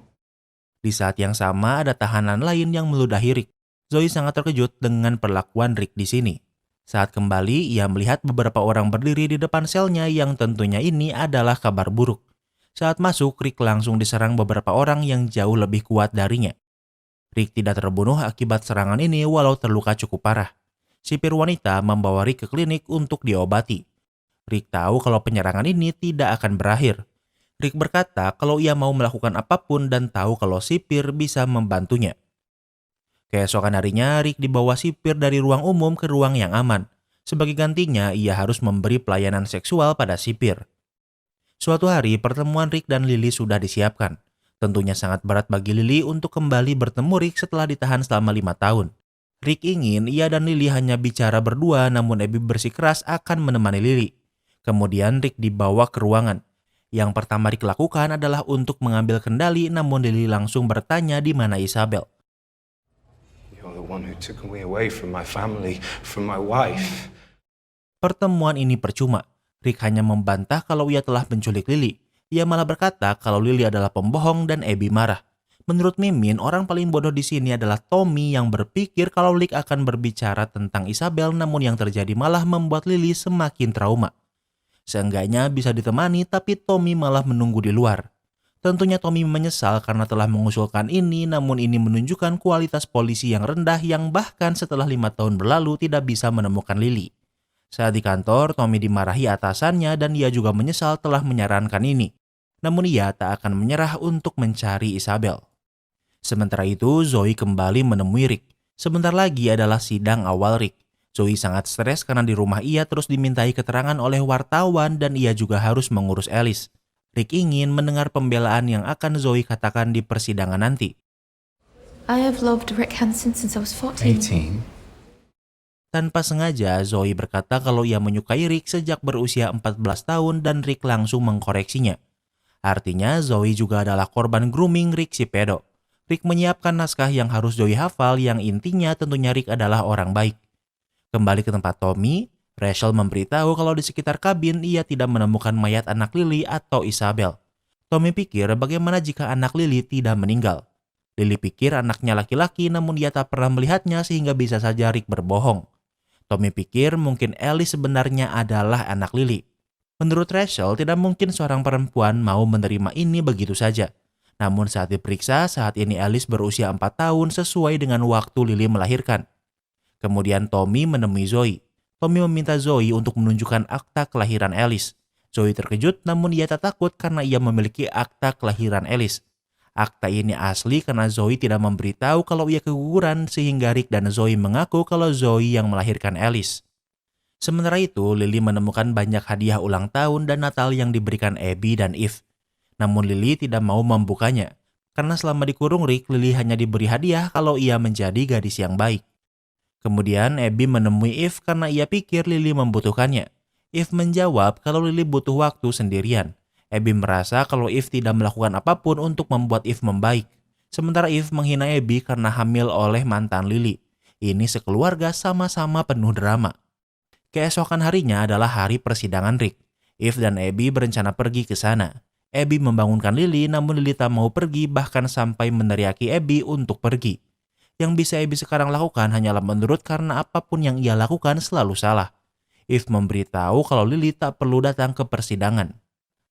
Di saat yang sama, ada tahanan lain yang meludahi Rick. Zoe sangat terkejut dengan perlakuan Rick di sini. Saat kembali, ia melihat beberapa orang berdiri di depan selnya yang tentunya ini adalah kabar buruk. Saat masuk, Rick langsung diserang beberapa orang yang jauh lebih kuat darinya. Rick tidak terbunuh akibat serangan ini walau terluka cukup parah. Sipir wanita membawa Rick ke klinik untuk diobati. Rick tahu kalau penyerangan ini tidak akan berakhir. Rick berkata kalau ia mau melakukan apapun dan tahu kalau sipir bisa membantunya. Keesokan harinya, Rick dibawa sipir dari ruang umum ke ruang yang aman. Sebagai gantinya, ia harus memberi pelayanan seksual pada sipir. Suatu hari, pertemuan Rick dan Lily sudah disiapkan. Tentunya sangat berat bagi Lily untuk kembali bertemu Rick setelah ditahan selama 5 tahun. Rick ingin ia dan Lily hanya bicara berdua, namun Abby bersikeras akan menemani Lily. Kemudian Rick dibawa ke ruangan. Yang pertama Rick lakukan adalah untuk mengambil kendali, namun Lily langsung bertanya di mana Isabel. You're the one who took me away from my family, from my wife. Pertemuan ini percuma. Rick hanya membantah kalau ia telah menculik Lily. Ia malah berkata kalau Lily adalah pembohong dan Abby marah. Menurut Mimin, orang paling bodoh di sini adalah Tommy yang berpikir kalau Rick akan berbicara tentang Isabel, namun yang terjadi malah membuat Lily semakin trauma. Seenggaknya bisa ditemani, tapi Tommy malah menunggu di luar. Tentunya Tommy menyesal karena telah mengusulkan ini, namun ini menunjukkan kualitas polisi yang rendah yang bahkan setelah 5 tahun berlalu tidak bisa menemukan Lily. Saat di kantor, Tommy dimarahi atasannya dan ia juga menyesal telah menyarankan ini. Namun ia tak akan menyerah untuk mencari Isabel. Sementara itu, Zoe kembali menemui Rick. Sebentar lagi adalah sidang awal Rick. Zoe sangat stres karena di rumah ia terus dimintai keterangan oleh wartawan dan ia juga harus mengurus Alice. Rick ingin mendengar pembelaan yang akan Zoe katakan di persidangan nanti. I have loved Rick Hansen since I was 14. 18. Tanpa sengaja, Zoe berkata kalau ia menyukai Rick sejak berusia 14 tahun dan Rick langsung mengkoreksinya. Artinya, Zoe juga adalah korban grooming Rick si pedo. Rick menyiapkan naskah yang harus Zoe hafal yang intinya tentunya Rick adalah orang baik. Kembali ke tempat Tommy, Rachel memberitahu kalau di sekitar kabin ia tidak menemukan mayat anak Lily atau Isabel. Tommy pikir bagaimana jika anak Lily tidak meninggal. Lily pikir anaknya laki-laki namun dia tak pernah melihatnya sehingga bisa saja Rick berbohong. Tommy pikir mungkin Alice sebenarnya adalah anak Lily. Menurut Rachel, tidak mungkin seorang perempuan mau menerima ini begitu saja. Namun saat diperiksa, saat ini Alice berusia 4 tahun sesuai dengan waktu Lily melahirkan. Kemudian Tommy menemui Zoe. Tommy meminta Zoe untuk menunjukkan akta kelahiran Alice. Zoe terkejut namun ia tak takut karena ia memiliki akta kelahiran Alice. Akta ini asli karena Zoe tidak memberitahu kalau ia keguguran sehingga Rick dan Zoe mengaku kalau Zoe yang melahirkan Alice. Sementara itu, Lily menemukan banyak hadiah ulang tahun dan Natal yang diberikan Abby dan Eve. Namun Lily tidak mau membukanya. Karena selama dikurung Rick, Lily hanya diberi hadiah kalau ia menjadi gadis yang baik. Kemudian Abby menemui Eve karena ia pikir Lily membutuhkannya. Eve menjawab kalau Lily butuh waktu sendirian. Abby merasa kalau Eve tidak melakukan apapun untuk membuat Eve membaik. Sementara Eve menghina Abby karena hamil oleh mantan Lily. Ini sekeluarga sama-sama penuh drama. Keesokan harinya adalah hari persidangan Rick. Eve dan Abby berencana pergi ke sana. Abby membangunkan Lily, namun Lily tak mau pergi, bahkan sampai meneriaki Abby untuk pergi. Yang bisa Abby sekarang lakukan hanyalah menurut karena apapun yang ia lakukan selalu salah. Eve memberitahu kalau Lily tak perlu datang ke persidangan.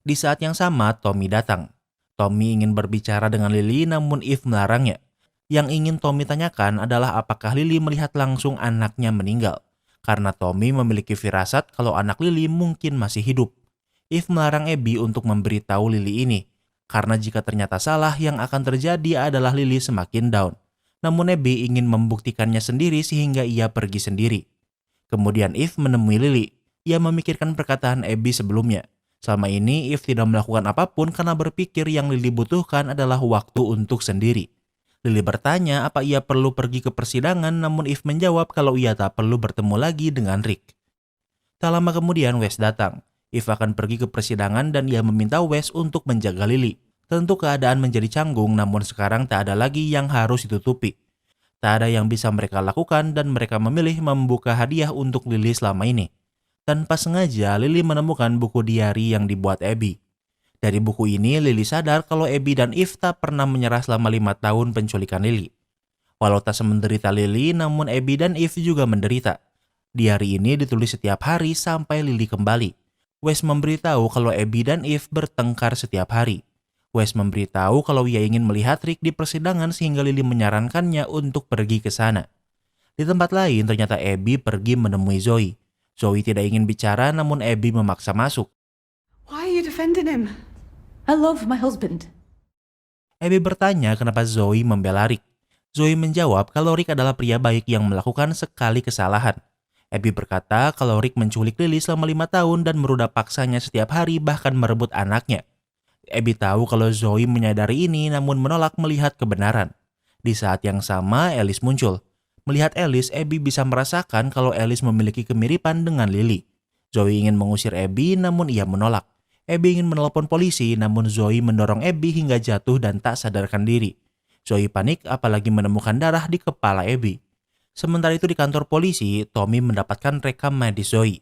Di saat yang sama, Tommy datang. Tommy ingin berbicara dengan Lily, namun Eve melarangnya. Yang ingin Tommy tanyakan adalah apakah Lily melihat langsung anaknya meninggal. Karena Tommy memiliki firasat kalau anak Lily mungkin masih hidup. Eve melarang Abby untuk memberitahu Lily ini, karena jika ternyata salah yang akan terjadi adalah Lily semakin down. Namun Abby ingin membuktikannya sendiri sehingga ia pergi sendiri. Kemudian Eve menemui Lily. Ia memikirkan perkataan Abby sebelumnya. Selama ini Eve tidak melakukan apapun karena berpikir yang Lily butuhkan adalah waktu untuk sendiri. Lily bertanya apa ia perlu pergi ke persidangan, namun Eve menjawab kalau ia tak perlu bertemu lagi dengan Rick. Tak lama kemudian Wes datang. Eve akan pergi ke persidangan dan ia meminta Wes untuk menjaga Lily. Tentu keadaan menjadi canggung, namun sekarang tak ada lagi yang harus ditutupi. Tak ada yang bisa mereka lakukan dan mereka memilih membuka hadiah untuk Lily selama ini. Tanpa sengaja, Lily menemukan buku diari yang dibuat Abby. Dari buku ini, Lily sadar kalau Abby dan Eve tak pernah menyerah selama 5 tahun penculikan Lily. Walau tak semenderita Lily, namun Abby dan Eve juga menderita. Diari ini ditulis setiap hari sampai Lily kembali. Wes memberitahu kalau Abby dan Eve bertengkar setiap hari. Wes memberitahu kalau ia ingin melihat Rick di persidangan sehingga Lily menyarankannya untuk pergi ke sana. Di tempat lain, ternyata Abby pergi menemui Zoe. Zoe tidak ingin bicara, namun Abby memaksa masuk. Why are you defending him? I love my husband. Abby bertanya kenapa Zoe membela Rick. Zoe menjawab kalau Rick adalah pria baik yang melakukan sekali kesalahan. Abby berkata kalau Rick menculik Lily selama 5 tahun dan meruda paksanya setiap hari bahkan merebut anaknya. Abby tahu kalau Zoe menyadari ini namun menolak melihat kebenaran. Di saat yang sama Alice muncul. Melihat Alice, Abby bisa merasakan kalau Alice memiliki kemiripan dengan Lily. Zoe ingin mengusir Abby namun ia menolak. Abby ingin menelepon polisi namun Zoe mendorong Abby hingga jatuh dan tak sadarkan diri. Zoe panik apalagi menemukan darah di kepala Abby. Sementara itu di kantor polisi, Tommy mendapatkan rekam medis Zoe.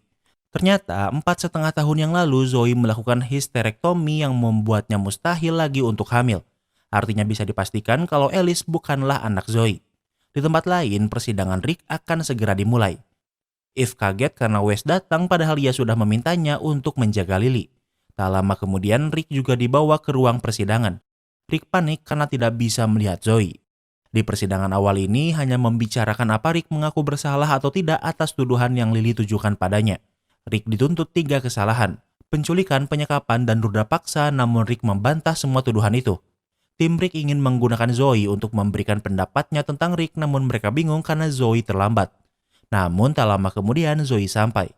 Ternyata 4,5 tahun yang lalu Zoe melakukan histerektomi yang membuatnya mustahil lagi untuk hamil. Artinya bisa dipastikan kalau Alice bukanlah anak Zoe. Di tempat lain, persidangan Rick akan segera dimulai. Eve kaget karena Wes datang padahal ia sudah memintanya untuk menjaga Lily. Tak lama kemudian Rick juga dibawa ke ruang persidangan. Rick panik karena tidak bisa melihat Zoe. Di persidangan awal ini hanya membicarakan apa Rick mengaku bersalah atau tidak atas tuduhan yang Lily tujukan padanya. Rick dituntut 3 kesalahan, penculikan, penyekapan, dan ruda paksa, namun Rick membantah semua tuduhan itu. Tim Rick ingin menggunakan Zoe untuk memberikan pendapatnya tentang Rick, namun mereka bingung karena Zoe terlambat. Namun tak lama kemudian Zoe sampai.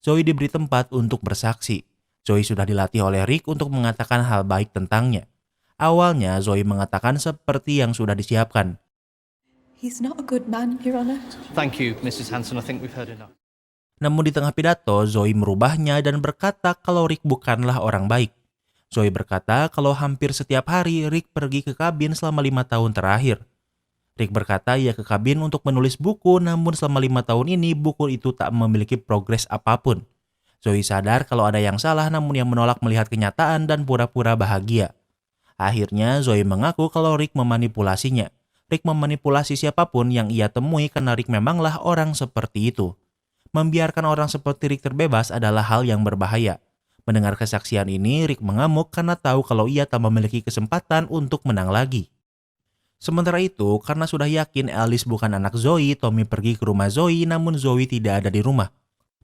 Zoe diberi tempat untuk bersaksi. Zoe sudah dilatih oleh Rick untuk mengatakan hal baik tentangnya. Awalnya Zoe mengatakan seperti yang sudah disiapkan. He's not a good man, Your Honor. Thank you, Mrs. Hanson. I think we've heard enough. Namun di tengah pidato, Zoe merubahnya dan berkata kalau Rick bukanlah orang baik. Zoe berkata kalau hampir setiap hari Rick pergi ke kabin selama 5 tahun terakhir. Rick berkata ia ke kabin untuk menulis buku, namun selama 5 tahun ini buku itu tak memiliki progres apapun. Zoe sadar kalau ada yang salah namun yang menolak melihat kenyataan dan pura-pura bahagia. Akhirnya Zoe mengaku kalau Rick memanipulasinya. Rick memanipulasi siapapun yang ia temui karena Rick memanglah orang seperti itu. Membiarkan orang seperti Rick terbebas adalah hal yang berbahaya. Mendengar kesaksian ini, Rick mengamuk karena tahu kalau ia tak memiliki kesempatan untuk menang lagi. Sementara itu, karena sudah yakin Alice bukan anak Zoe, Tommy pergi ke rumah Zoe namun Zoe tidak ada di rumah.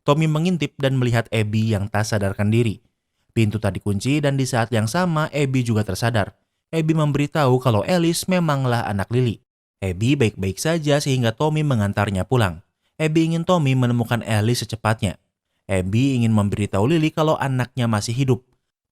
Tommy mengintip dan melihat Abby yang tak sadarkan diri. Pintu tak dikunci dan di saat yang sama Abby juga tersadar. Abby memberitahu kalau Alice memanglah anak Lily. Abby baik-baik saja sehingga Tommy mengantarnya pulang. Abby ingin Tommy menemukan Alice secepatnya. Abby ingin memberitahu Lily kalau anaknya masih hidup.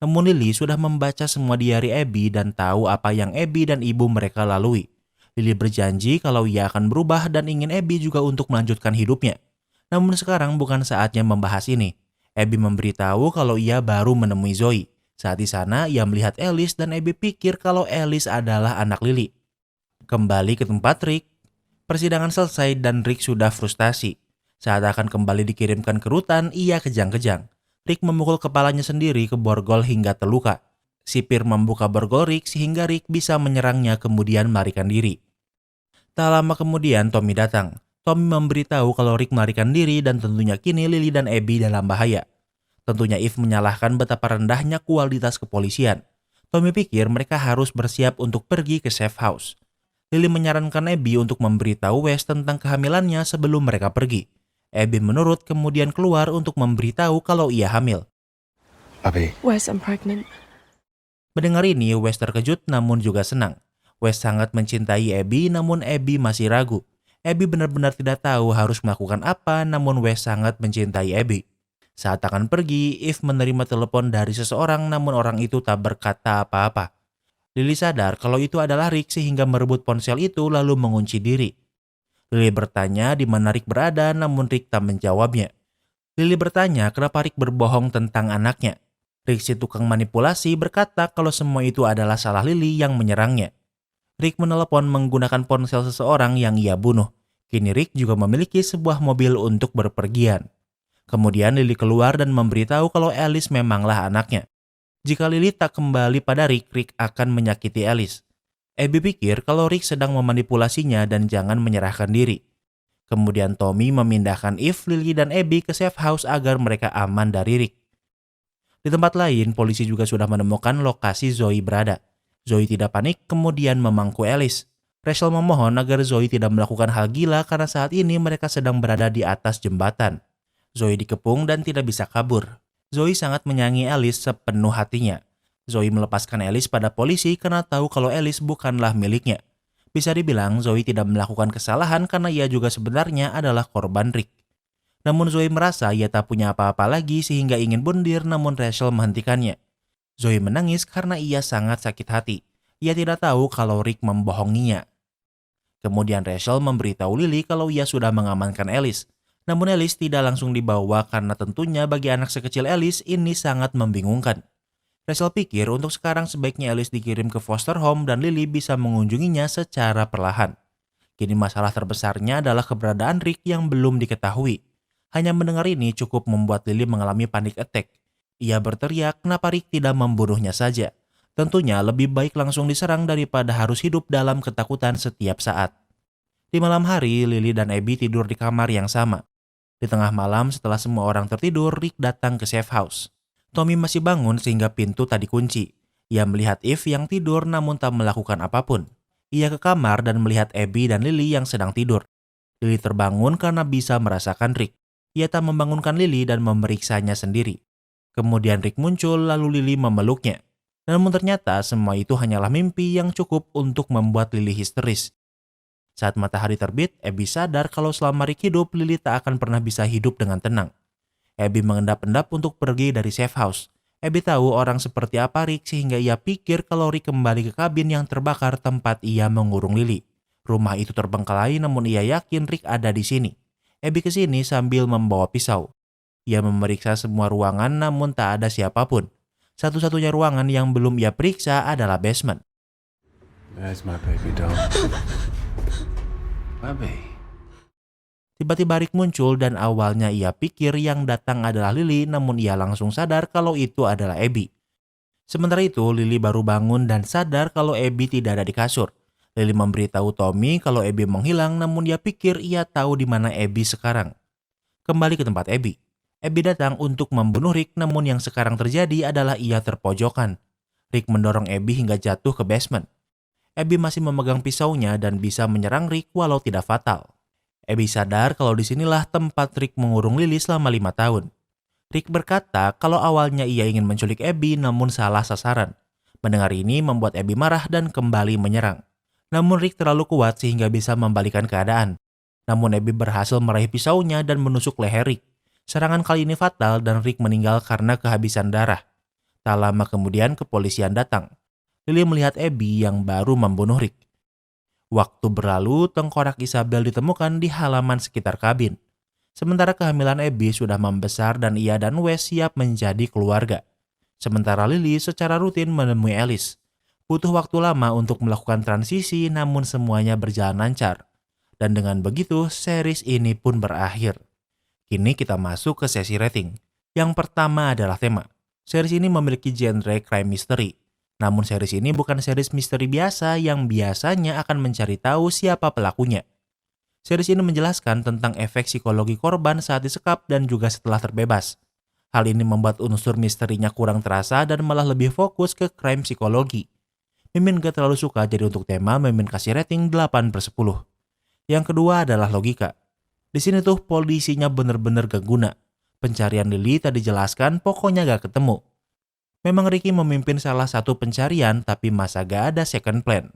Namun Lily sudah membaca semua diari Abby dan tahu apa yang Abby dan ibu mereka lalui. Lily berjanji kalau ia akan berubah dan ingin Abby juga untuk melanjutkan hidupnya. Namun sekarang bukan saatnya membahas ini. Abby memberitahu kalau ia baru menemui Zoe. Saat di sana ia melihat Alice dan Abby pikir kalau Alice adalah anak Lily. Kembali ke tempat Rick. Persidangan selesai dan Rick sudah frustasi. Saat akan kembali dikirimkan ke rutan, ia kejang-kejang. Rick memukul kepalanya sendiri ke borgol hingga terluka. Sipir membuka borgol Rick sehingga Rick bisa menyerangnya kemudian melarikan diri. Tak lama kemudian Tommy datang. Tommy memberitahu kalau Rick melarikan diri dan tentunya kini Lily dan Abby dalam bahaya. Tentunya Eve menyalahkan betapa rendahnya kualitas kepolisian. Tommy pikir mereka harus bersiap untuk pergi ke safe house. Lily menyarankan Abby untuk memberitahu Wes tentang kehamilannya sebelum mereka pergi. Abby menurut kemudian keluar untuk memberitahu kalau ia hamil. Abby. Wes, I'm pregnant. Mendengar ini, Wes terkejut namun juga senang. Wes sangat mencintai Abby namun Abby masih ragu. Abby benar-benar tidak tahu harus melakukan apa namun Wes sangat mencintai Abby. Saat akan pergi, Eve menerima telepon dari seseorang namun orang itu tak berkata apa-apa. Lily sadar kalau itu adalah Rick sehingga merebut ponsel itu lalu mengunci diri. Lily bertanya di mana Rick berada namun Rick tak menjawabnya. Lily bertanya kenapa Rick berbohong tentang anaknya. Rick si tukang manipulasi berkata kalau semua itu adalah salah Lily yang menyerangnya. Rick menelepon menggunakan ponsel seseorang yang ia bunuh. Kini Rick juga memiliki sebuah mobil untuk berpergian. Kemudian Lily keluar dan memberitahu kalau Alice memanglah anaknya. Jika Lily tak kembali pada Rick, Rick akan menyakiti Alice. Abby pikir kalau Rick sedang memanipulasinya dan jangan menyerahkan diri. Kemudian Tommy memindahkan Eve, Lily, dan Abby ke safe house agar mereka aman dari Rick. Di tempat lain, polisi juga sudah menemukan lokasi Zoe berada. Zoe tidak panik, kemudian memangku Alice. Rachel memohon agar Zoe tidak melakukan hal gila karena saat ini mereka sedang berada di atas jembatan. Zoe dikepung dan tidak bisa kabur. Zoe sangat menyayangi Alice sepenuh hatinya. Zoe melepaskan Alice pada polisi karena tahu kalau Alice bukanlah miliknya. Bisa dibilang Zoe tidak melakukan kesalahan karena ia juga sebenarnya adalah korban Rick. Namun Zoe merasa ia tak punya apa-apa lagi sehingga ingin bundir namun Rachel menghentikannya. Zoe menangis karena ia sangat sakit hati. Ia tidak tahu kalau Rick membohonginya. Kemudian Rachel memberitahu Lily kalau ia sudah mengamankan Alice. Namun Alice tidak langsung dibawa karena tentunya bagi anak sekecil Alice ini sangat membingungkan. Rachel pikir untuk sekarang sebaiknya Alice dikirim ke foster home dan Lily bisa mengunjunginya secara perlahan. Kini masalah terbesarnya adalah keberadaan Rick yang belum diketahui. Hanya mendengar ini cukup membuat Lily mengalami panic attack. Ia berteriak kenapa Rick tidak membunuhnya saja. Tentunya lebih baik langsung diserang daripada harus hidup dalam ketakutan setiap saat. Di malam hari, Lily dan Abby tidur di kamar yang sama. Di tengah malam setelah semua orang tertidur, Rick datang ke safe house. Tommy masih bangun sehingga pintu tak dikunci. Ia melihat Eve yang tidur namun tak melakukan apapun. Ia ke kamar dan melihat Abby dan Lily yang sedang tidur. Lily terbangun karena bisa merasakan Rick. Ia tak membangunkan Lily dan memeriksanya sendiri. Kemudian Rick muncul lalu Lily memeluknya. Namun ternyata semua itu hanyalah mimpi yang cukup untuk membuat Lily histeris. Saat matahari terbit, Abby sadar kalau selama Rick hidup, Lily tak akan pernah bisa hidup dengan tenang. Abby mengendap-endap untuk pergi dari safe house. Abby tahu orang seperti apa Rick sehingga ia pikir kalau Rick kembali ke kabin yang terbakar tempat ia mengurung Lily. Rumah itu terbengkalai namun ia yakin Rick ada di sini. Abby ke sini sambil membawa pisau. Ia memeriksa semua ruangan namun tak ada siapapun. Satu-satunya ruangan yang belum ia periksa adalah basement. There's my baby doll. Baby. Tiba-tiba Rick muncul dan awalnya ia pikir yang datang adalah Lily namun ia langsung sadar kalau itu adalah Abby. Sementara itu Lily baru bangun dan sadar kalau Abby tidak ada di kasur. Lily memberitahu Tommy kalau Abby menghilang namun dia pikir ia tahu di mana Abby sekarang. Kembali ke tempat Abby. Abby datang untuk membunuh Rick namun yang sekarang terjadi adalah ia terpojokan. Rick mendorong Abby hingga jatuh ke basement. Abby masih memegang pisaunya dan bisa menyerang Rick walau tidak fatal. Abby sadar kalau disinilah tempat Rick mengurung Lily selama 5 tahun. Rick berkata kalau awalnya ia ingin menculik Abby namun salah sasaran. Mendengar ini membuat Abby marah dan kembali menyerang. Namun Rick terlalu kuat sehingga bisa membalikan keadaan. Namun Abby berhasil meraih pisaunya dan menusuk leher Rick. Serangan kali ini fatal dan Rick meninggal karena kehabisan darah. Tak lama kemudian kepolisian datang. Lily melihat Abby yang baru membunuh Rick. Waktu berlalu, tengkorak Isabel ditemukan di halaman sekitar kabin. Sementara kehamilan Abby sudah membesar dan ia dan Wes siap menjadi keluarga. Sementara Lily secara rutin menemui Alice. Butuh waktu lama untuk melakukan transisi, namun semuanya berjalan lancar. Dan dengan begitu, series ini pun berakhir. Kini kita masuk ke sesi rating. Yang pertama adalah tema. Series ini memiliki genre crime mystery. Namun series ini bukan series misteri biasa yang biasanya akan mencari tahu siapa pelakunya. Series ini menjelaskan tentang efek psikologi korban saat disekap dan juga setelah terbebas. Hal ini membuat unsur misterinya kurang terasa dan malah lebih fokus ke crime psikologi. Mimin gak terlalu suka, jadi untuk tema Mimin kasih rating 8/10. Yang kedua adalah logika. Di sini tuh polisinya bener-bener gak guna. Pencarian Lily tadi dijelaskan pokoknya gak ketemu. Memang Ricky memimpin salah satu pencarian tapi masa gak ada second plan.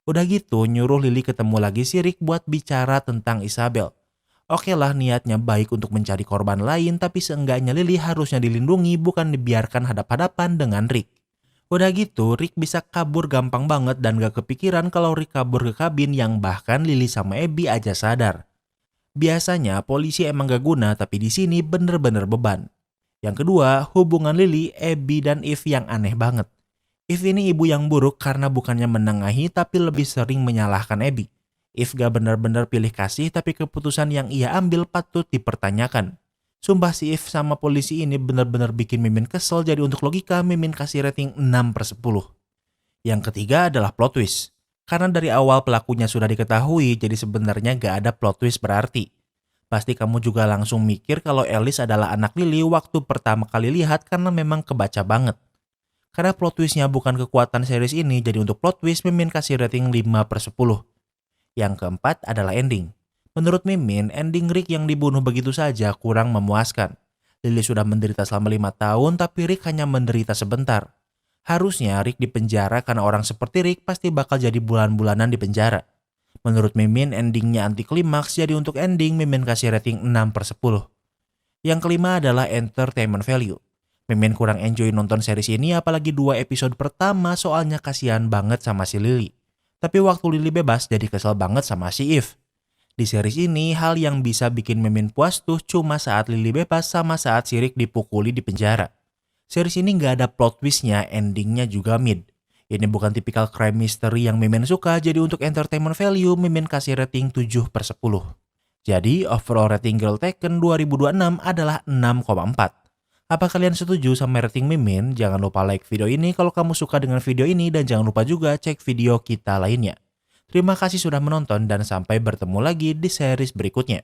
Udah gitu nyuruh Lily ketemu lagi si Rick buat bicara tentang Isabel. Oke lah, niatnya baik untuk mencari korban lain, tapi seenggaknya Lily harusnya dilindungi bukan dibiarkan hadap-hadapan dengan Rick. Udah gitu Rick bisa kabur gampang banget dan gak kepikiran kalau Rick kabur ke kabin yang bahkan Lily sama Abby aja sadar. Biasanya polisi emang gak guna, tapi di sini bener-bener beban. Yang kedua, hubungan Lily, Abby dan Eve yang aneh banget. Eve ini ibu yang buruk karena bukannya menengahi tapi lebih sering menyalahkan Abby. Eve gak benar-benar pilih kasih tapi keputusan yang ia ambil patut dipertanyakan. Sumpah si Eve sama polisi ini benar-benar bikin Mimin kesel, jadi untuk logika Mimin kasih rating 6/10. Yang ketiga adalah plot twist. Karena dari awal pelakunya sudah diketahui, jadi sebenarnya gak ada plot twist berarti. Pasti kamu juga langsung mikir kalau Alice adalah anak Lily waktu pertama kali lihat karena memang kebaca banget. Karena plot twistnya bukan kekuatan series ini, jadi untuk plot twist Mimin kasih rating 5/10. Yang keempat adalah ending. Menurut Mimin, ending Rick yang dibunuh begitu saja kurang memuaskan. Lily sudah menderita selama 5 tahun, tapi Rick hanya menderita sebentar. Harusnya Rick dipenjara karena orang seperti Rick pasti bakal jadi bulan-bulanan di penjara. Menurut Mimin, endingnya anti klimaks, jadi untuk ending Mimin kasih rating 6/10. Yang kelima adalah entertainment value. Mimin kurang enjoy nonton series ini apalagi 2 episode pertama, soalnya kasihan banget sama si Lily. Tapi waktu Lily bebas jadi kesel banget sama si Eve. Di series ini hal yang bisa bikin Mimin puas tuh cuma saat Lily bebas sama saat si Rick dipukuli di penjara. Series ini gak ada plot twistnya, endingnya juga mid. Ini bukan tipikal crime mystery yang Mimin suka, jadi untuk entertainment value Mimin kasih rating 7/10. Jadi overall rating Girl Taken 2026 adalah 6,4. Apa kalian setuju sama rating Mimin? Jangan lupa like video ini kalau kamu suka dengan video ini dan jangan lupa juga cek video kita lainnya. Terima kasih sudah menonton dan sampai bertemu lagi di series berikutnya.